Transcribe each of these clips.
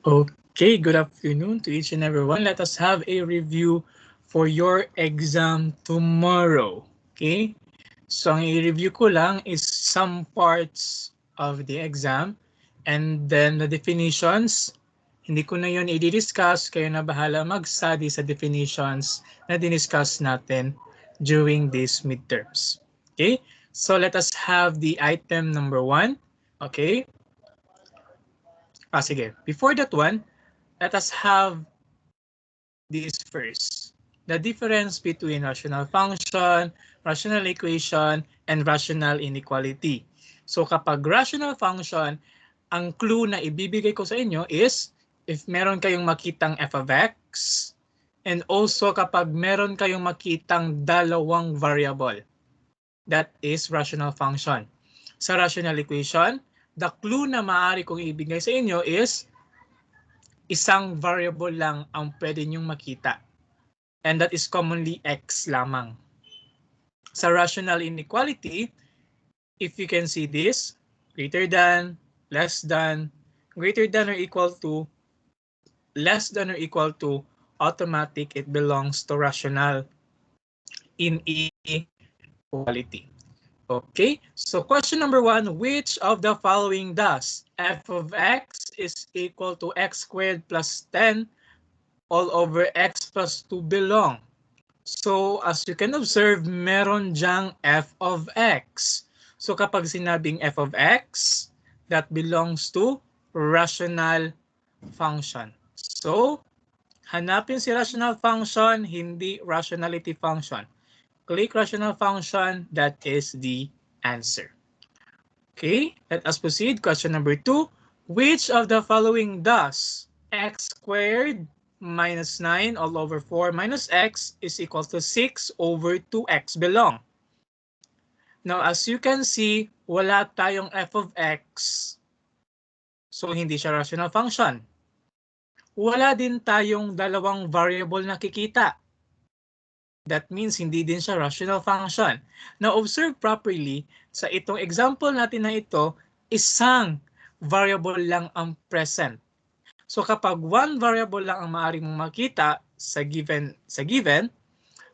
Okay, good afternoon to each and everyone. Let us have a review for your exam tomorrow. Okay? So ang i-review ko lang is some parts of the exam and then the definitions. Hindi ko na yun i-discuss, kayo na bahala mag-study sa definitions na diniscuss natin during these midterms. Okay? So let us have the item number 1. Okay? Sige. Before that one, let us have this first. The difference between rational function, rational equation, and rational inequality. So kapag rational function, ang clue na ibibigay ko sa inyo is if meron kayong makitang f of x, and also kapag meron kayong makitang dalawang variable, that is rational function. Sa rational equation, the clue na maaari kong ibigay sa inyo is isang variable lang ang pwede nyong makita. And that is commonly x lamang. Sa rational inequality, if you can see this, greater than, less than, greater than or equal to, less than or equal to, automatic, it belongs to rational inequality. Okay, so question number 1, which of the following does f of x is equal to x squared plus 10 all over x plus 2 belong? So, as you can observe, meron dyang f of x. So, kapag sinabing f of x, that belongs to rational function. So, hanapin si rational function, hindi rationality function. Click rational function, that is the answer. Okay, let us proceed. Question number 2. Which of the following does x squared minus 9 all over 4 minus x is equal to 6 over 2x belong? Now, as you can see, wala tayong f of x. So, hindi siya rational function. Wala din tayong dalawang variable na kikita. That means hindi din siya rational function. Now, observe properly, sa itong example natin na ito, isang variable lang ang present. So kapag one variable lang ang maaari mong makita sa given,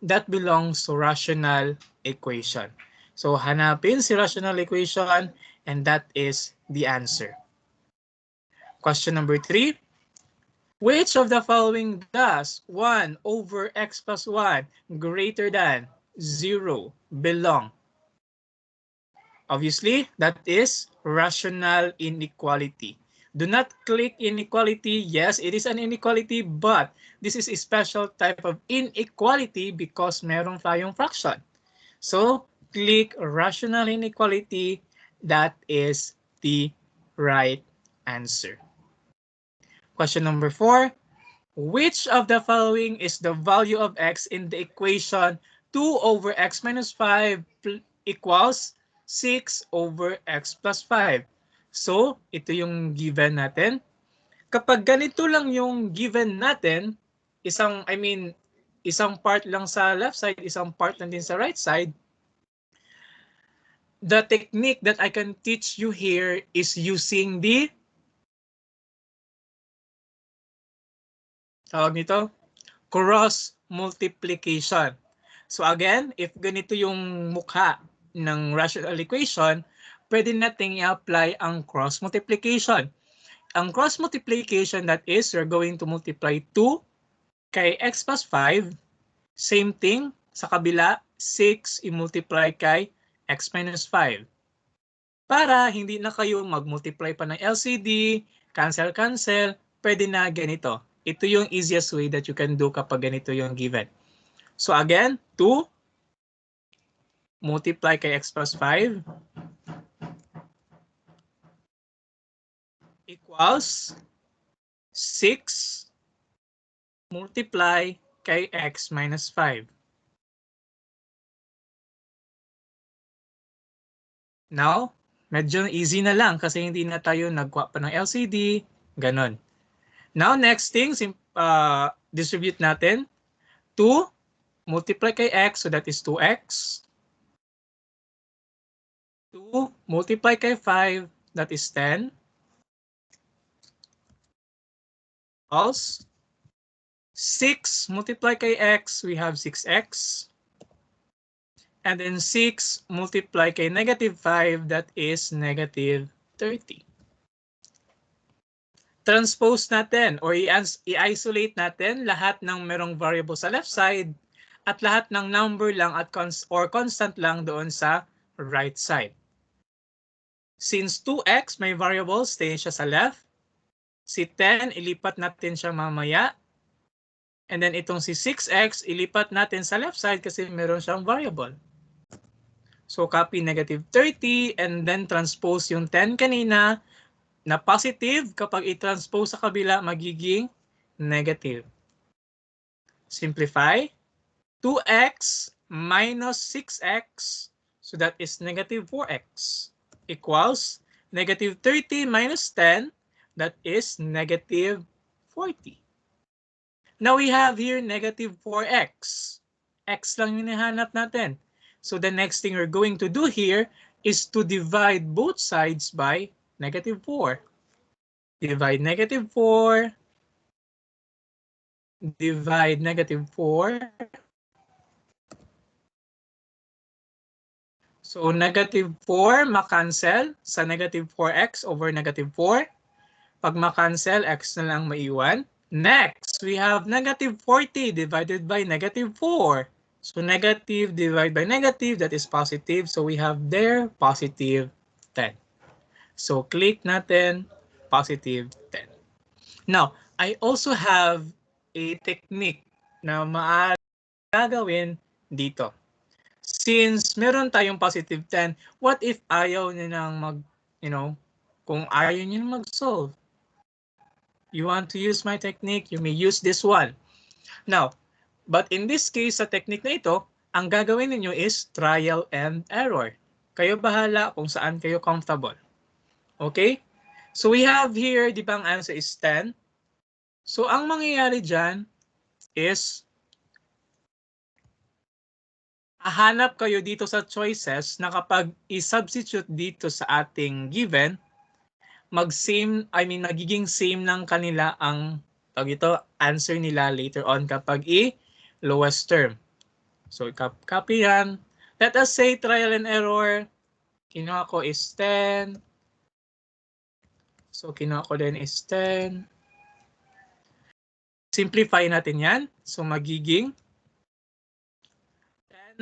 that belongs to rational equation. So hanapin si rational equation and that is the answer. Question number 3. Which of the following does 1 over x plus 1 greater than 0 belong? Obviously, that is rational inequality. Do not click inequality. Yes, it is an inequality, but this is a special type of inequality because meron tayong fraction. So, click rational inequality. That is the right answer. Question number 4. Which of the following is the value of x in the equation 2 over x minus 5 equals 6 over x plus 5? So, ito yung given natin. Kapag ganito lang yung given natin, isang part lang sa left side, isang part lang din sa right side, the technique that I can teach you here is using the cross multiplication. So again, if ganito yung mukha ng rational equation, pwede nating i-apply ang cross multiplication. Ang cross multiplication, that is, you're going to multiply 2 kay x plus 5. Same thing, sa kabila, 6 i-multiply kay x minus 5. Para hindi na kayo mag-multiply pa ng LCD, cancel, pwede na ganito. Ito yung easiest way that you can do kapag ganito yung given. So again, 2 multiply kay x plus 5 equals 6 multiply kay x minus 5. Now, medyo easy na lang kasi hindi na tayo nagkuha pa ng LCD, ganon. Now, next thing, distribute natin. 2 multiply kay x, so that is 2x. 2 multiply kay 5, that is 10. equals 6 multiplied kay x, we have 6x. And then 6 multiplied kay negative 5, that is negative 30. Transpose natin or i-isolate natin lahat ng merong variable sa left side at lahat ng number lang at constant lang doon sa right side. Since 2x may variable, stay siya sa left. Si 10, ilipat natin siya mamaya. And then itong si 6x, ilipat natin sa left side kasi meron siyang variable. So copy negative 30 and then transpose yung 10 kanina na positive. Kapag i-transpose sa kabila, magiging negative. Simplify. 2x minus 6x, so that is negative 4x, equals negative 30 minus 10, that is negative 40. Now we have here negative 4x. X lang yung hinahanap natin. So the next thing we're going to do here is to divide both sides by negative 4. Divide negative 4. Divide negative 4. So negative 4 makancel sa negative 4x over negative 4. Pag makancel, x na lang maiwan. Next, we have negative 40 divided by negative 4. So negative divided by negative, that is positive. So we have there positive 10. So click natin positive 10. Now, I also have a technique na maaari gagawin dito. Since meron tayong positive 10, what if ayaw niya nang kung ayaw niya mag-solve? You want to use my technique, you may use this one. Now, but in this case, sa technique na ito, ang gagawin niyo is trial and error. Kayo bahala kung saan kayo comfortable. Okay? So we have here, di ba ang answer is 10? So ang mangyayari dyan is hahanap kayo dito sa choices na kapag i-substitute dito sa ating given, magiging same ng kanila ang answer nila later on kapag lowest term. So copy yan. Let us say trial and error. Kinuha ko is 10. So kinuha ko din is 10. Simplify natin yan. So magiging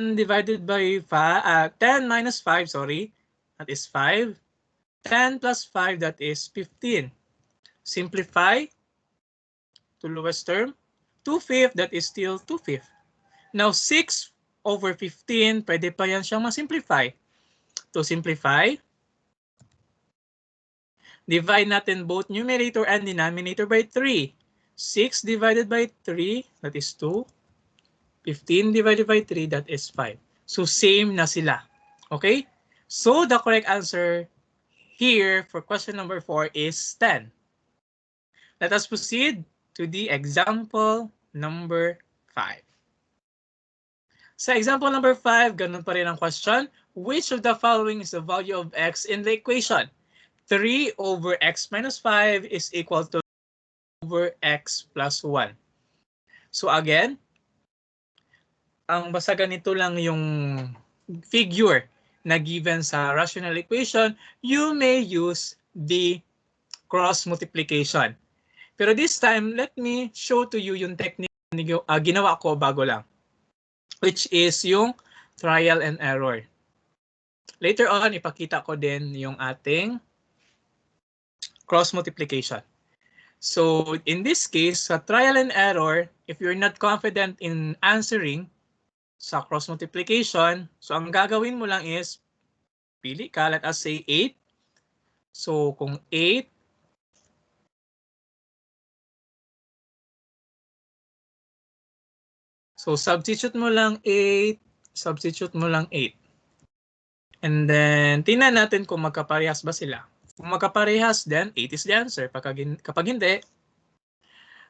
10 divided by 5, 10 minus 5, sorry, that is 5. 10 plus 5, that is 15. Simplify to lowest term. 2/5, that is still 2/5. Now 6 over 15, pwede pa yan siyang masimplify. To simplify, divide natin both numerator and denominator by 3. 6 divided by 3, that is 2. 15 divided by 3, that is 5. So same na sila. Okay? So the correct answer here for question number 4 is 10. Let us proceed to the example number 5. Sa example number 5, ganun pa rin ang question. Which of the following is the value of x in the equation? 3 over x minus 5 is equal to over x plus 1. So again, ang basta ganito lang yung figure na given sa rational equation, you may use the cross multiplication. Pero this time, let me show to you yung technique na ginawa ko bago lang, which is yung trial and error. Later on, ipakita ko din yung ating cross multiplication. So in this case, sa trial and error, if you're not confident in answering sa cross multiplication, so ang gagawin mo lang is, pili ka, let us say 8. So kung 8, so substitute mo lang 8, substitute mo lang 8. And then, tingnan natin kung magkaparehas ba sila. Kung magkaparehas, then 8 is the answer. Kapag hindi,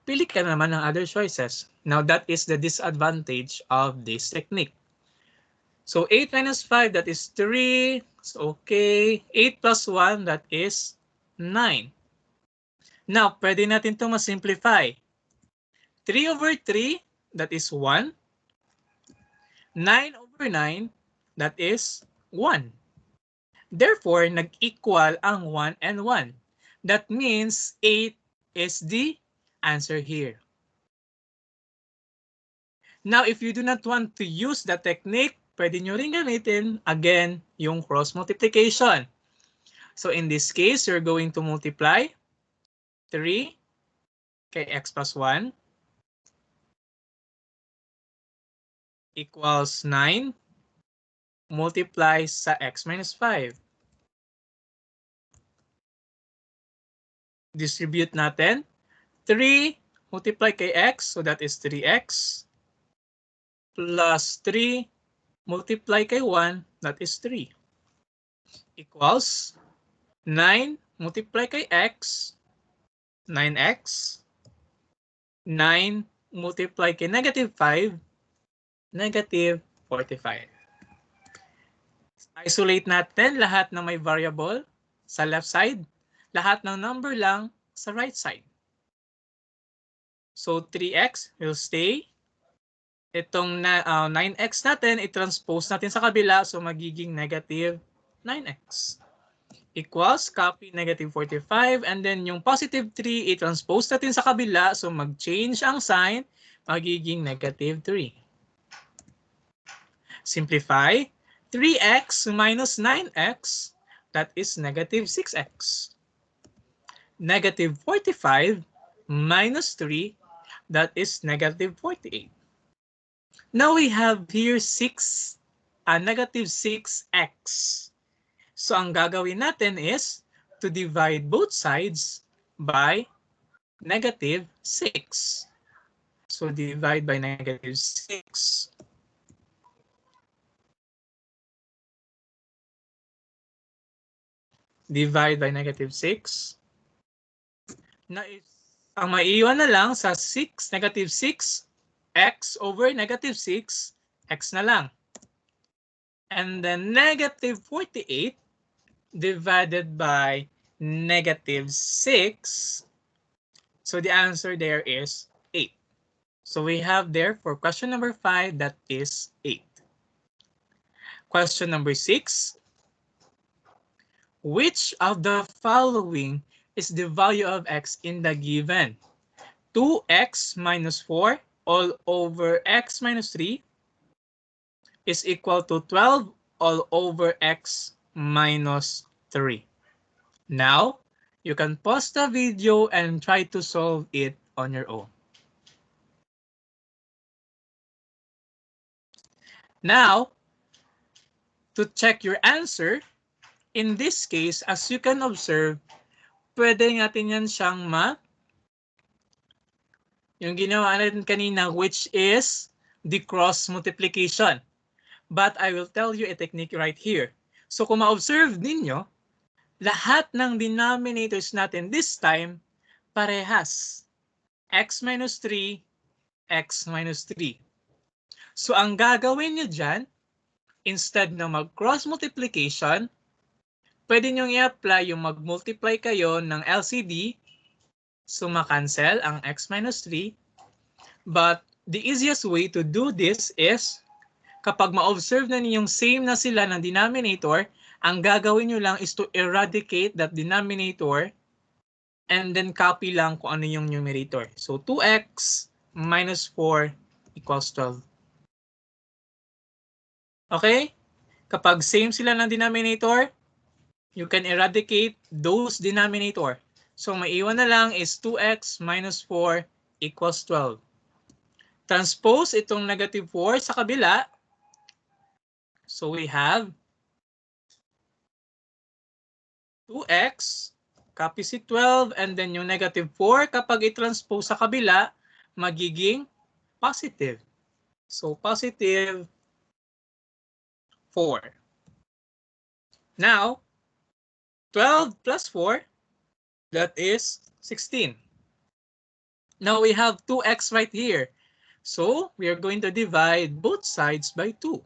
pili ka naman ng other choices. Now, that is the disadvantage of this technique. So, 8 minus 5, that is 3. So, okay. 8 plus 1, that is 9. Now, pwede natin ito masimplify. 3 over 3, that is 1. 9 over 9, that is 1. Therefore, nag-equal ang 1 and 1. That means 8 is the answer here. Now, if you do not want to use the technique, pwede nyo rin gamitin, again, yung cross multiplication. So in this case, you're going to multiply 3 kay x plus 1 equals 9 multiply sa x minus 5. Distribute natin. 3 multiply kay x, so that is 3x. Plus 3 multiply kay 1, that is 3. Equals 9 multiply kay x, 9x. 9 multiply kay negative 5, negative 45. Isolate natin lahat ng may variable sa left side, lahat ng number lang sa right side. So 3x will stay. Itong 9x natin, i-transpose natin sa kabila, so magiging negative 9x. Equals, copy negative 45, and then yung positive 3, i-transpose natin sa kabila, so mag-change ang sign, magiging negative 3. Simplify, 3x minus 9x, that is negative 6x. Negative 45 minus 3, that is negative 48. Now we have here negative 6x. So ang gagawin natin is to divide both sides by negative 6. So divide by negative 6. Divide by negative 6. Na ang maiiwan na lang sa 6, negative 6, x over negative 6, x na lang. And then negative 48 divided by negative 6. So the answer there is 8. So we have there for question number 5, that is 8. Question number 6. Which of the following is the value of x in the given? 2x minus 4 all over x minus 3 is equal to 12 all over x minus 3. Now, you can pause the video and try to solve it on your own. Now, to check your answer, in this case, as you can observe, pwede natin yan siyang yung ginawa natin kanina, which is the cross multiplication. But I will tell you a technique right here. So kung ma-observe ninyo, lahat ng denominators natin this time, parehas. X minus 3, x minus 3. So ang gagawin nyo dyan, instead na mag-cross multiplication, pwede nyo i-apply yung mag-multiply kayo ng LCD. So ma-cancel ang x minus 3. But the easiest way to do this is, kapag ma-observe na ninyong same na sila ng denominator, ang gagawin nyo lang is to eradicate that denominator and then copy lang kung ano yung numerator. So 2x minus 4 equals 12. Okay? Kapag same sila ng denominator, you can eradicate those denominator. So maiwan na lang is 2x minus 4 equals 12. Transpose itong negative 4 sa kabila. So we have 2x, copy si 12, and then yung negative 4, kapag i-transpose sa kabila, magiging positive. So positive 4. Now, 12 plus 4, that is 16. Now we have 2x right here. So we are going to divide both sides by 2.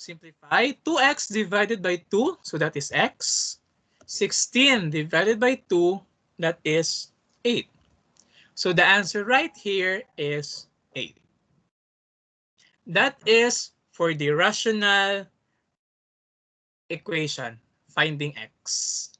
Simplify. 2x divided by 2, so that is x. 16 divided by 2, that is 8. So the answer right here is 8. That is for the rational equation, finding x.